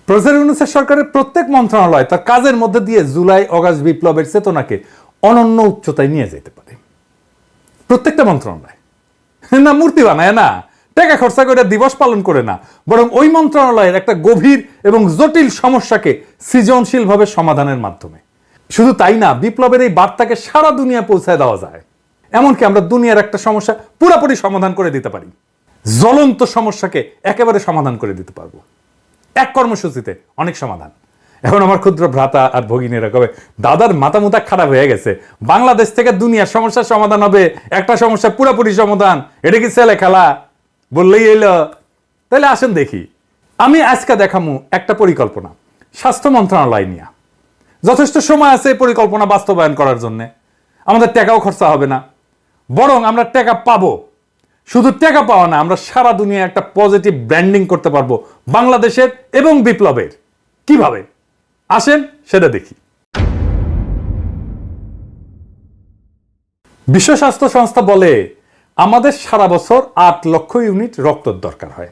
Professor ইউনূসের সরকারের প্রত্যেক মন্ত্রণালয় তার কাজের মধ্যে দিয়ে জুলাই অগাস্ট বিপ্লবের চেতনাকে অনন্য উচ্চতায় নিয়ে যেতে পারে। প্রত্যেকটা মন্ত্রণালয় না মূর্তি বানায় না, টাকা খরচা করে দিবস পালন করে না, বরং ওই মন্ত্রণালয়ের একটা গভীর এবং জটিল সমস্যাকে সৃজনশীলভাবে সমাধানের মাধ্যমে। শুধু তাই না, বিপ্লবের এই বার্তাকে সারা দুনিয়া পৌঁছায় দেওয়া যায়। এমনকি আমরা দুনিয়ার একটা সমস্যা পুরোপুরি সমাধান করে দিতে পারি, জ্বলন্ত সমস্যাকে একেবারে সমাধান করে দিতে পারবো এক কর্মসূচিতে, অনেক সমাধান। এখন আমার ক্ষুদ্র ভ্রাতা আর ভগিনীরা কবে দাদার মাথা মুথা খারাপ হয়ে গেছে, বাংলাদেশ থেকে দুনিয়ার সমস্যার সমাধান হবে, একটা সমস্যা পুরোপুরি সমাধান, এটা কি ছেলে খেলা বললেই এলো? তাহলে আসেন দেখি। আমি আজকে দেখামু একটা পরিকল্পনা স্বাস্থ্য মন্ত্রণালয় নিয়ে। যথেষ্ট সময় আছে এই পরিকল্পনা বাস্তবায়ন করার জন্য, আমাদের টাকাও খরচা হবে না, বরং আমরা টাকা পাবো। শুধু টাকা পাওয়া না, আমরা সারা দুনিয়ায় একটা পজিটিভ ব্র্যান্ডিং করতে পারবো বাংলাদেশের এবং বিপ্লবের। কিভাবে আসেন সেটা দেখি। বিশ্ব স্বাস্থ্য সংস্থা বলে আমাদের সারা বছর 8 লক্ষ ইউনিট রক্তের দরকার হয়,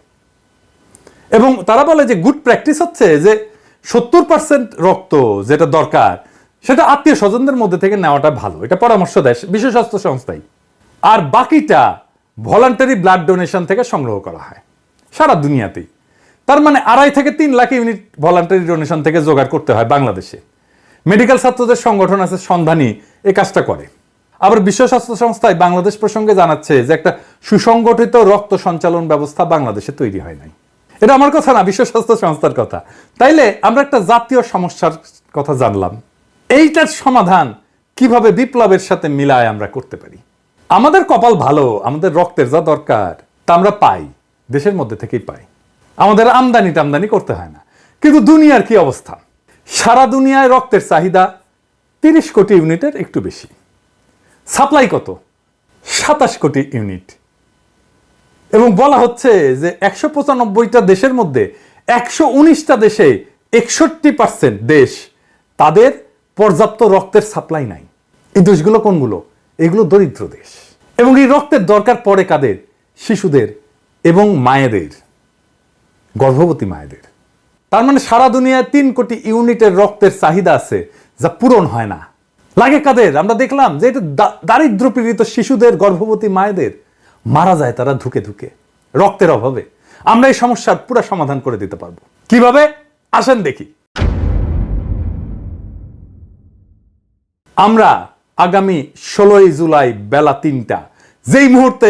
এবং তারা বলে যে গুড প্র্যাকটিস হচ্ছে যে 70% রক্ত যেটা দরকার সেটা আত্মীয় স্বজনদের মধ্যে থেকে নেওয়াটা ভালো, এটা পরামর্শ দেয় বিশ্ব স্বাস্থ্য সংস্থাই। আর বাকিটা ভলান্টারি ব্লাড ডোনেশন থেকে সংগ্রহ করা হয় সারা দুনিয়াতেই। তার মানে 2.5 থেকে 3 লাখ ইউনিট ভলান্টারি ডোনেশন থেকে জোগাড় করতে হয় বাংলাদেশে। মেডিকেল ছাত্রদের সংগঠন আছে সন্ধানী, এই কাজটা করে। আবার বিশ্ব স্বাস্থ্য সংস্থায় বাংলাদেশ প্রসঙ্গে জানাচ্ছে যে একটা সুসংগঠিত রক্ত সঞ্চালন ব্যবস্থা বাংলাদেশে তৈরি হয় নাই। এটা আমার কথা না, বিশ্ব স্বাস্থ্য সংস্থার কথা। তাইলে আমরা একটা জাতীয় সমস্যার কথা জানলাম, এইটার সমাধান কিভাবে বিপ্লবের সাথে মিলায় আমরা করতে পারি। আমাদের কপাল ভালো, আমাদের রক্তের যা দরকার তা আমরা পাই, দেশের মধ্যে থেকেই পাই, আমাদের আমদানি টামদানি করতে হয় না। কিন্তু দুনিয়ার কি অবস্থা? সারা দুনিয়ায় রক্তের চাহিদা 30 কোটি ইউনিটের একটু বেশি, সাপ্লাই কত? 27 কোটি ইউনিট। এবং বলা হচ্ছে যে 195টা দেশের মধ্যে 119টা দেশে 61% দেশ তাদের পর্যাপ্ত রক্তের সাপ্লাই নাই। এই দেশগুলো কোনগুলো? এগুলো দরিদ্র দেশ। এবং এই রক্তের দরকার পড়ে কাদের? শিশুদের এবং মায়েদের, গর্ভবতী মায়েদের। তার মানে সারা দুনিয়ায় 3 কোটি ইউনিটের রক্তের চাহিদা আছে যা পূরণ হয় না। লাগে কাদের? আমরা দেখলাম যে এটা দারিদ্র পীড়িত শিশুদের, গর্ভবতী মায়েদের মারা যায় তারা ধুকে ধুকে রক্তের অভাবে। আমরা এই সমস্যার পুরো সমাধান করে দিতে পারবো। কিভাবে আসেন দেখি। আমরা আগামী 16 জুলাই বেলা 3টা, যেই মুহূর্তে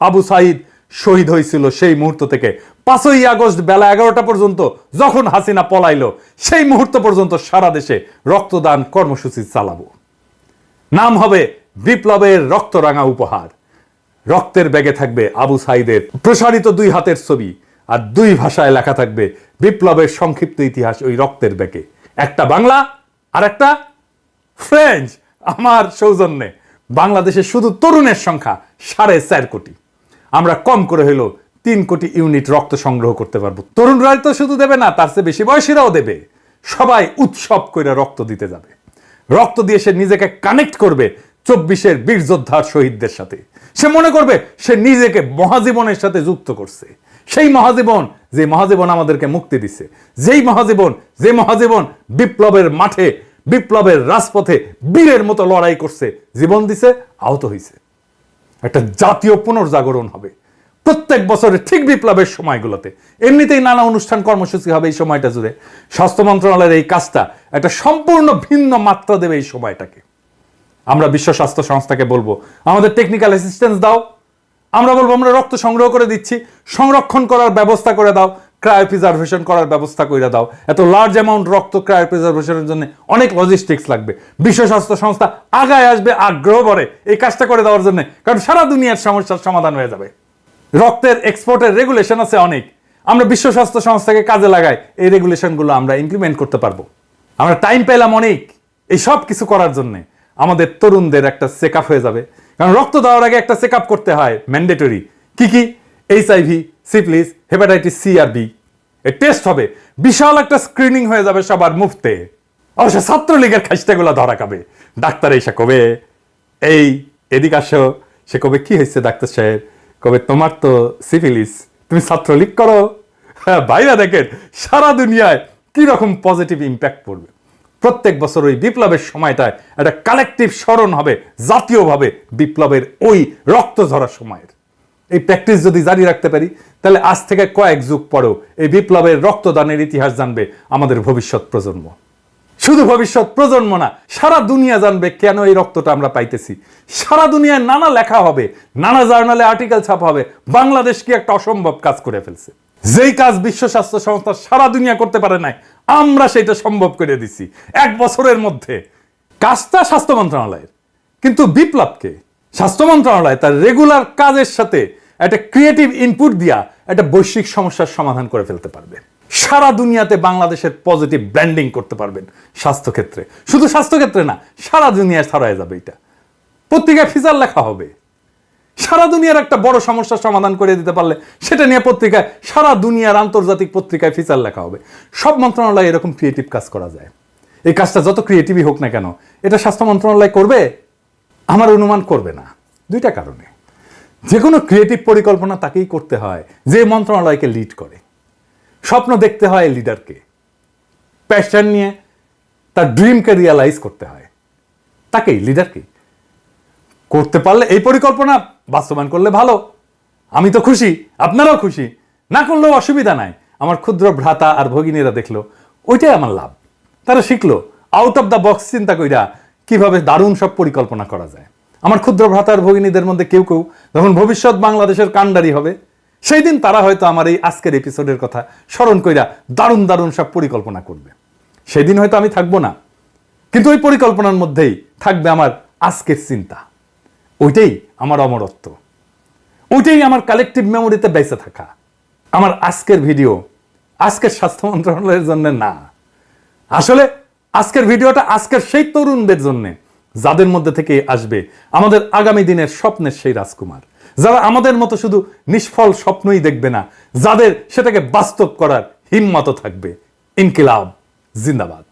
আবু সাইদ শহীদ হয়েছিল, সেই মুহূর্ত থেকে 5ই আগস্ট বেলা 11টা পর্যন্ত যখন হাসিনা পলাইলো, সেই মুহূর্ত পর্যন্ত সারা দেশে রক্তদান কর্মসূচি চালাবো। নাম হবে বিপ্লবের রক্তরাঙা উপহার। রক্তের ব্যাগে থাকবে আবু সাইদের প্রসারিত 2 হাতের ছবি, আর 2 ভাষায় লেখা থাকবে বিপ্লবের সংক্ষিপ্ত ইতিহাস ওই রক্তের ব্যাগে। একটা বাংলা আর একটা ফ্রেঞ্চ। আমার সৌজন্যে বাংলাদেশে শুধু তরুণের সংখ্যা 4.5 কোটি। আমরা কম করে হইলো 3 কোটি ইউনিট রক্ত সংগ্রহ করতে পারবো। তরুণরাই তো শুধু দেবে না, তার চেয়ে বেশি বয়সীরাও দেবে। সবাই উৎসব করে রক্ত দিতে যাবে। রক্ত দিয়ে সে নিজেকে কানেক্ট করবে 24-এর বীর যোদ্ধার শহীদদের সাথে। সে মনে করবে সে নিজেকে মহাজীবনের সাথে যুক্ত করছে। সেই মহাজীবন, যে মহাজীবন আমাদেরকে মুক্তি দিচ্ছে, যে মহাজীবন বিপ্লবের মাঠে, বিপ্লবের রাজপথে বীরের মতো লড়াই করছে, জীবন দিছে, আহত হয়েছে। একটা জাতীয় পুনর্জাগরণ হবে প্রত্যেক বছরে ঠিক বিপ্লবের সময়গুলোতে। এমনিতেই নানা অনুষ্ঠান কর্মসূচি হবে এই সময়টা জুড়ে। স্বাস্থ্য মন্ত্রণালয়ের এই কাজটা একটা সম্পূর্ণ ভিন্ন মাত্রা দেবে এই সময়টাকে। আমরা বিশ্ব স্বাস্থ্য সংস্থাকে বলবো আমাদের টেকনিক্যাল অ্যাসিস্ট্যান্স দাও। আমরা বলবো আমরা রক্ত সংগ্রহ করে দিচ্ছি, সংরক্ষণ করার ব্যবস্থা করে দাও, ক্রায়োপ্রিজার্ভেশন করার ব্যবস্থা করে দাও। এত লার্জ অ্যামাউন্ট রক্ত ক্রায়োপ্রিজার্ভেশনের জন্য অনেক লজিস্টিক্স লাগবে। বিশ্ব স্বাস্থ্য সংস্থা আগায় আসবে আগ্রহ ভরে এই কাজটা করে দেওয়ার জন্য, কারণ সারা দুনিয়ার সমস্যার সমাধান হয়ে যাবে। রক্তের এক্সপোর্টের রেগুলেশন আছে অনেক, আমরা বিশ্ব স্বাস্থ্য সংস্থাকে কাজে লাগাই, এই রেগুলেশনগুলো আমরা ইমপ্লিমেন্ট করতে পারবো। আমরা টাইম পেলাম অনেক এই সব কিছু করার জন্য। আমাদের তরুণদের একটা চেক আপ হয়ে যাবে, কারণ রক্ত দেওয়ার আগে একটা চেক আপ করতে হয় ম্যান্ডেটরি। কি কি? HIV, সিফিলিস, হেপাটাইটিস সি আর বি এর টেস্ট হবে। বিশাল একটা স্ক্রিনিং হয়ে যাবে সবার মুফতে। অবশ্য ছাত্রলীগের খাইস্টাগুলো ধরা খাবে। ডাক্তার এসে কবে এই এদিক আসো, সে কবে কি হয়েছে ডাক্তার সাহেব, কবে তোমার তো সিফিলিস, তুমি ছাত্রলীগ করো। হ্যাঁ ভাইরা দেখেন, সারা দুনিয়ায় কি রকম পজিটিভ ইম্প্যাক্ট পড়বে। প্রত্যেক বছর ওই বিপ্লবের সময়টায় একটা কালেকটিভ স্মরণ হবে জাতীয়ভাবে বিপ্লবের ওই রক্ত ঝরার সময়ের। এই প্র্যাকটিস যদি জারি রাখতে পারি তাহলে আজ থেকে কয়েক যুগ পরেও এই বিপ্লবের রক্তদানের ইতিহাস জানবে আমাদের ভবিষ্যৎ প্রজন্ম। শুধু ভবিষ্যৎ প্রজন্ম না, সারা দুনিয়া জানবে কেন এই রক্তটা আমরা পাইতেছি। সারা দুনিয়ায় নানা লেখা হবে, নানা জার্নালে আর্টিকেল ছাপা হবে, বাংলাদেশ কি একটা অসম্ভব কাজ করে ফেলছে। যেই কাজ বিশ্ব স্বাস্থ্য সংস্থা সারা দুনিয়া করতে পারে নাই, আমরা সেটা সম্ভব করে দিছি 1 বছরের মধ্যে। কাজটা স্বাস্থ্য মন্ত্রণালয়ের, কিন্তু বিপ্লবকে স্বাস্থ্য মন্ত্রণালয় তার রেগুলার কাজের সাথে একটা ক্রিয়েটিভ ইনপুট দিয়া একটা বৈশ্বিক সমস্যার সমাধান করে ফেলতে পারবে। সারা দুনিয়াতে বাংলাদেশের পজিটিভ ব্র্যান্ডিং করতে পারবেন স্বাস্থ্যক্ষেত্রে। শুধু স্বাস্থ্যক্ষেত্রে না, সারা দুনিয়ায় ছড়ায় যাবে। এটা পত্রিকায় ফিচার লেখা হবে। সারা দুনিয়ার একটা বড় সমস্যার সমাধান করে দিতে পারলে সেটা নিয়ে পত্রিকায়, সারা দুনিয়ার আন্তর্জাতিক পত্রিকায় ফিচার লেখা হবে। সব মন্ত্রণালয়ে এরকম ক্রিয়েটিভ কাজ করা যায়। এই কাজটা যত ক্রিয়েটিভই হোক না কেন, এটা স্বাস্থ্য মন্ত্রণালয় করবে? আমার অনুমান করবে না, 2টা কারণে। যে কোনো ক্রিয়েটিভ পরিকল্পনা তাকেই করতে হয় যে মন্ত্রণালয়কে লিড করে। স্বপ্ন দেখতে হয় লিডারকে, প্যাশন নিয়ে তার ড্রিমকে রিয়ালাইজ করতে হয় তাকেই, লিডারকেই। করতে পারলে এই পরিকল্পনা বাস্তবায়ন করলে ভালো, আমি তো খুশি, আপনারাও খুশি। না করলেও অসুবিধা নাই। আমার ক্ষুদ্র ভ্রাতা আর ভগিনীরা দেখলো, ওইটাই আমার লাভ। তারা শিখলো আউট অফ দ্য বক্স চিন্তা কইরা কিভাবে দারুণ সব পরিকল্পনা করা যায়। আমার ক্ষুদ্র ভ্রাতা আর ভগিনীদের মধ্যে কেউ কেউ যখন ভবিষ্যৎ বাংলাদেশের কাণ্ডারি হবে, সেই দিন তারা হয়তো আমার এই আজকের এপিসোডের কথা স্মরণ কইরা দারুণ দারুণ সব পরিকল্পনা করবে। সেই দিন হয়তো আমি থাকবো না, কিন্তু ওই পরিকল্পনার মধ্যেই থাকবে আমার আজকের চিন্তা। ওইটাই আমার অমরত্ব, ওইটাই আমার কালেকটিভ মেমোরিতে বেঁচে থাকা। আমার আজকের ভিডিও আজকের স্বাস্থ্য মন্ত্রণালয়ের জন্য না, আসলে আজকের ভিডিওটা আজকের সেই তরুণদের জন্য যাদের মধ্যে থেকে আসবে আমাদের আগামী দিনের স্বপ্নের সেই রাজকুমার, যারা আমাদের মতো শুধু নিষ্ফল স্বপ্নই দেখবে না, যাদের সেটাকে বাস্তব করার হিম্মত থাকবে। ইনকিলাব জিন্দাবাদ।